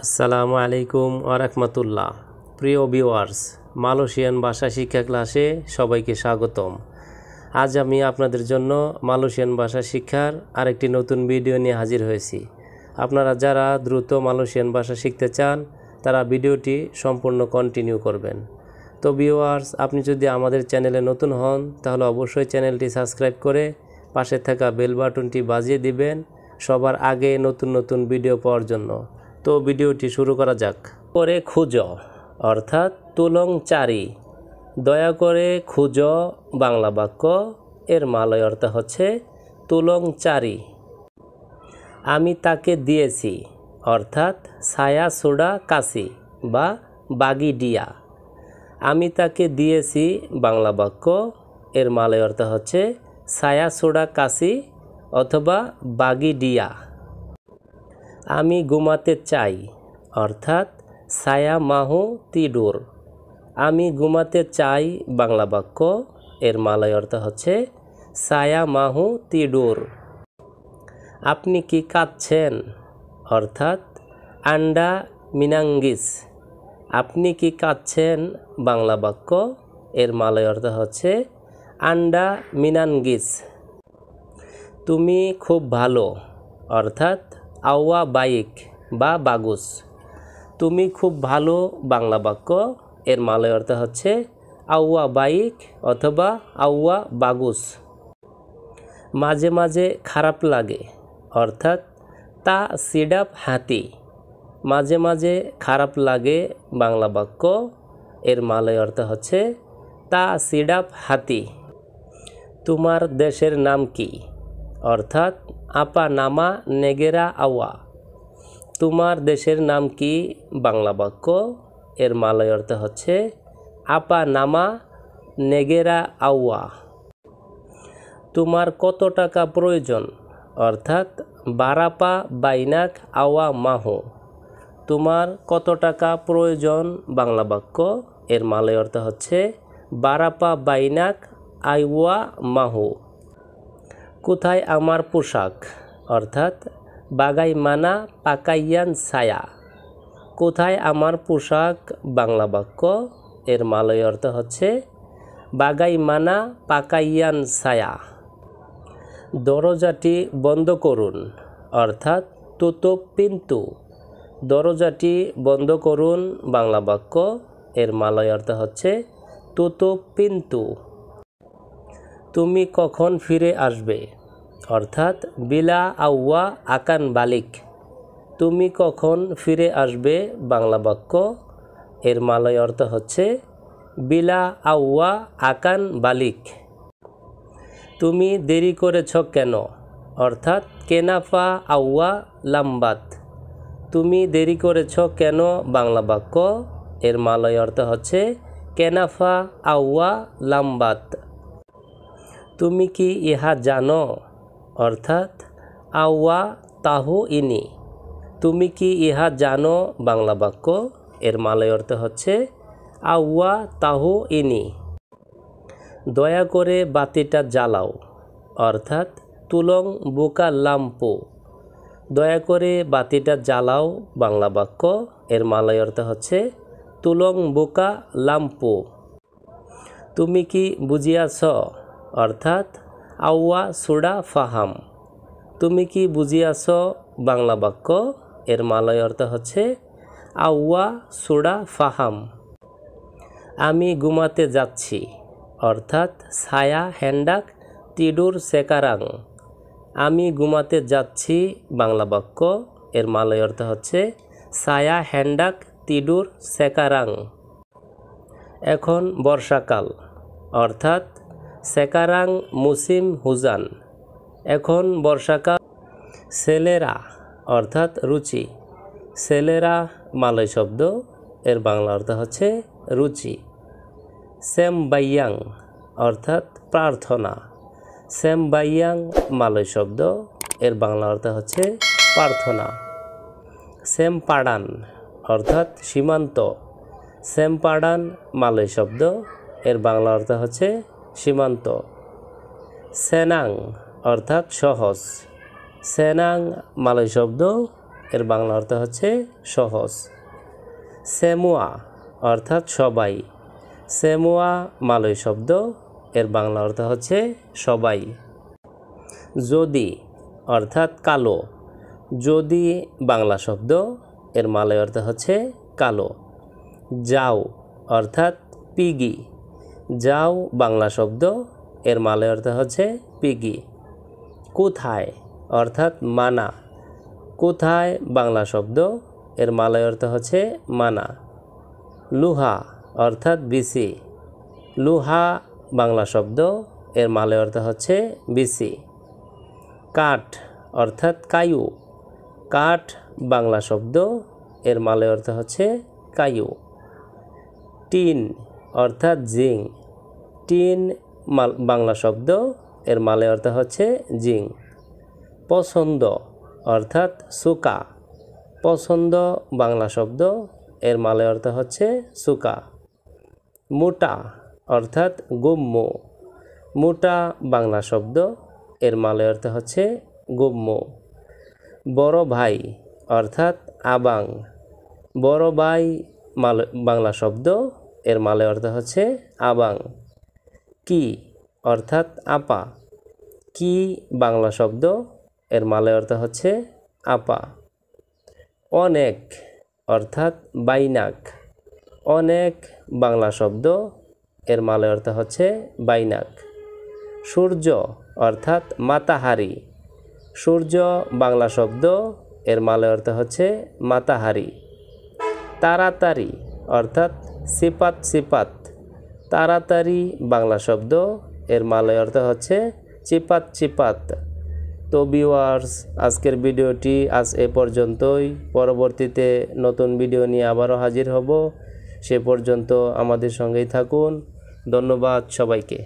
আসসালামু আলাইকুম ওয়া রাহমাতুল্লাহ। প্রিয় ভিউয়ার্স, মালয়েশিয়ান ভাষা শিক্ষা ক্লাসে সবাইকে স্বাগতম। আজ আমি আপনাদের জন্য মালয়েশিয়ান ভাষা শিক্ষার আরেকটি নতুন ভিডিও নিয়ে হাজির হয়েছি। আপনারা যারা দ্রুত মালয়েশিয়ান ভাষা শিখতে চান তারা ভিডিওটি সম্পূর্ণ কন্টিনিউ করবেন। তো ভিউয়ার্স, আপনি যদি আমাদের চ্যানেলে নতুন হন তাহলে অবশ্যই চ্যানেলটি সাবস্ক্রাইব করে পাশে থাকা বেল বাটনটি বাজিয়ে দিবেন সবার আগে নতুন নতুন ভিডিও পাওয়ার জন্য। তো ভিডিওটি শুরু করা যাক। করে খুঁজো অর্থাৎ তুলং চারি। দয়া করে খুঁজো বাংলা বাক্য, এর মালয় অর্থ হচ্ছে তুলং চারি। আমি তাকে দিয়েছি অর্থাৎ ছায়া সোডা কাশি বা বাগি ডিয়া। আমি তাকে দিয়েছি বাংলা বাক্য, এর মালয় অর্থ হচ্ছে ছায়া সোডা কাশি অথবা বাগি ডিয়া। আমি ঘুমাতে চাই অর্থাৎ ছায়া মাহু তিডুর। আমি ঘুমাতে চাই বাংলা বাক্য, এর মালয় অর্থ হচ্ছে ছায়া মাহু তিডুর। আপনি কি কাঁদছেন অর্থাৎ আন্ডা মিনাঙ্গিস। আপনি কি কাঁদছেন বাংলা বাক্য, এর মালয় অর্থ হচ্ছে আন্ডা মিনাঙ্গিস। তুমি খুব ভালো অর্থাৎ আওয়া বাইক বা বাগুস। তুমি খুব ভালো বাংলা বাক্য, এর মালয় অর্থ হচ্ছে আওয়া বাইক অথবা আওয়া বাগুস। মাঝে মাঝে খারাপ লাগে অর্থাৎ তা সিডাপ হাতি। মাঝে মাঝে খারাপ লাগে বাংলা বাক্য, এর মালয় অর্থ হচ্ছে তা সিডাপ হাতি। তোমার দেশের নাম কি অর্থাৎ আপা নামা নেগেরা আওয়া। তোমার দেশের নাম কি বাংলা বাক্য, এর মালয় অর্থ হচ্ছে আপা নামা নেগেরা আওয়া। তোমার কত টাকা প্রয়োজন অর্থাৎ বারাপা বাইনাক আওয়া মাহো। তোমার কত টাকা প্রয়োজন বাংলা বাক্য, এর মালয় অর্থ হচ্ছে বারাপা বাইনাক আইওয়া মাহো। কোথায় আমার পোশাক অর্থাৎ বাগাই মানা পাকাইয়ান ছায়া। কোথায় আমার পোশাক বাংলা বাক্য, এর মালয় অর্থ হচ্ছে বাগাই মানা পাকাইয়ান ছায়া। দরজাটি বন্ধ করুন অর্থাৎ তুতুপ পিন্তু। দরজাটি বন্ধ করুন বাংলা বাক্য, এর মালয় অর্থ হচ্ছে তুতুপ পিন্তু। তুমি কখন ফিরে আসবে অর্থাৎ বিলা আউয়া আকান বালিক। তুমি কখন ফিরে আসবে বাংলা বাক্য, এর মালয় অর্থ হচ্ছে বিলা আউয়া আকান বালিক। তুমি দেরি করেছ কেন অর্থাৎ কেনাফা আউয়া লাম্বাত। তুমি দেরি করেছ কেন বাংলা বাক্য, এর মালয় অর্থ হচ্ছে কেনাফা আউয়া লাম্বাত। তুমি কি ইহা জানো অর্থাৎ আওয়া তাহু ইনি। তুমি কি ইহা জানো বাংলা বাক্য, এর মালয় অর্থ হচ্ছে আওয়া তাহু ইনি। দয়া করে বাতিটা জ্বালাও অর্থাৎ তুলং বুকা লাম্পু। দয়া করে বাতিটা জ্বালাও বাংলা বাক্য, এর মালয় অর্থ হচ্ছে তুলং বুকা লাম্পু। তুমি কি বুঝিয়াছ অর্থাৎ আওয়া সুডা ফাহাম। তুমি কি বুঝিয়াছ বাংলা বাক্য, এর মালয় অর্থ হচ্ছে আওয়া সুডা ফাহাম। আমি ঘুমাতে যাচ্ছি অর্থাৎ ছায়া হ্যান্ডাক তিডুর সেকারাং। আমি ঘুমাতে যাচ্ছি বাংলা বাক্য, এর মালয় অর্থ হচ্ছে ছায়া হ্যান্ডাক তিডুর সেকারাং। এখন বর্ষাকাল অর্থাৎ সেকারাং মুসিম হুজান। এখন বর্ষাকাল। ছেলেরা অর্থাৎ রুচি। ছেলেরা মালয় শব্দ, এর বাংলা অর্থ হচ্ছে রুচি। সেম বাইয়াং অর্থাৎ প্রার্থনা। সেম বাইয়াং মালয় শব্দ, এর বাংলা অর্থ হচ্ছে প্রার্থনা। সেম পাড়ান অর্থাৎ সীমান্ত। সেম পাড়ান মালয় শব্দ, এর বাংলা অর্থ হচ্ছে সীমান্ত। সেনাং অর্থাৎ সহজ। সেনাং মালয় শব্দ, এর বাংলা অর্থ হচ্ছে সহজ। সেমুয়া অর্থাৎ সবাই, সেমুয়া মালয় শব্দ, এর বাংলা অর্থ হচ্ছে সবাই। যদি অর্থাৎ কালো, যদি বাংলা শব্দ, এর মালয় অর্থ হচ্ছে কালো। যাও অর্থাৎ পিগি, যাও বাংলা শব্দ, এর মালয় অর্থ হচ্ছে পিগি। কোথায় অর্থাৎ মানা, কোথায় বাংলা শব্দ, এর মালয় অর্থ হচ্ছে মানা। লুহা অর্থাৎ বিসি, লুহা বাংলা শব্দ, এর মালয় অর্থ হচ্ছে বিসি। কাঠ অর্থাৎ কায়ু, কাঠ বাংলা শব্দ, এর মালয় অর্থ হচ্ছে কায়ু। টিন অর্থাৎ জিং, টিন বাংলা শব্দ, এর মালয় অর্থ হচ্ছে জিং। পছন্দ অর্থাৎ সুকা, পছন্দ বাংলা শব্দ, এর মালয় অর্থ হচ্ছে সুকা। মোটা অর্থাৎ গুম্ম, মোটা বাংলা শব্দ, এর মালয় অর্থ হচ্ছে গুম্ম। বড় ভাই অর্থাৎ আবাং, বড় ভাই বাংলা শব্দ, এর মালয় অর্থ হচ্ছে আবাং। কি অর্থাৎ আপা, কি বাংলা শব্দ, এর মালয় অর্থ হচ্ছে আপা। অনেক অর্থাৎ বাইনাক, অনেক বাংলা শব্দ, এর মালয় অর্থ হচ্ছে বাইনাক। সূর্য অর্থাৎ মাতাহারি, সূর্য বাংলা শব্দ, এর মালয় অর্থ হচ্ছে মাতাহারি। তাড়াতাড়ি অর্থাৎ সিপাত সিপাত, তাড়াতাড়ি বাংলা শব্দ, এর মালয় অর্থ হচ্ছে চিপাত চিপাত। তো ভিউয়ার্স, আজকের ভিডিওটি আজ এ পর্যন্তই। পরবর্তীতে নতুন ভিডিও নিয়ে আবারও হাজির হব। সে পর্যন্ত আমাদের সঙ্গেই থাকুন। ধন্যবাদ সবাইকে।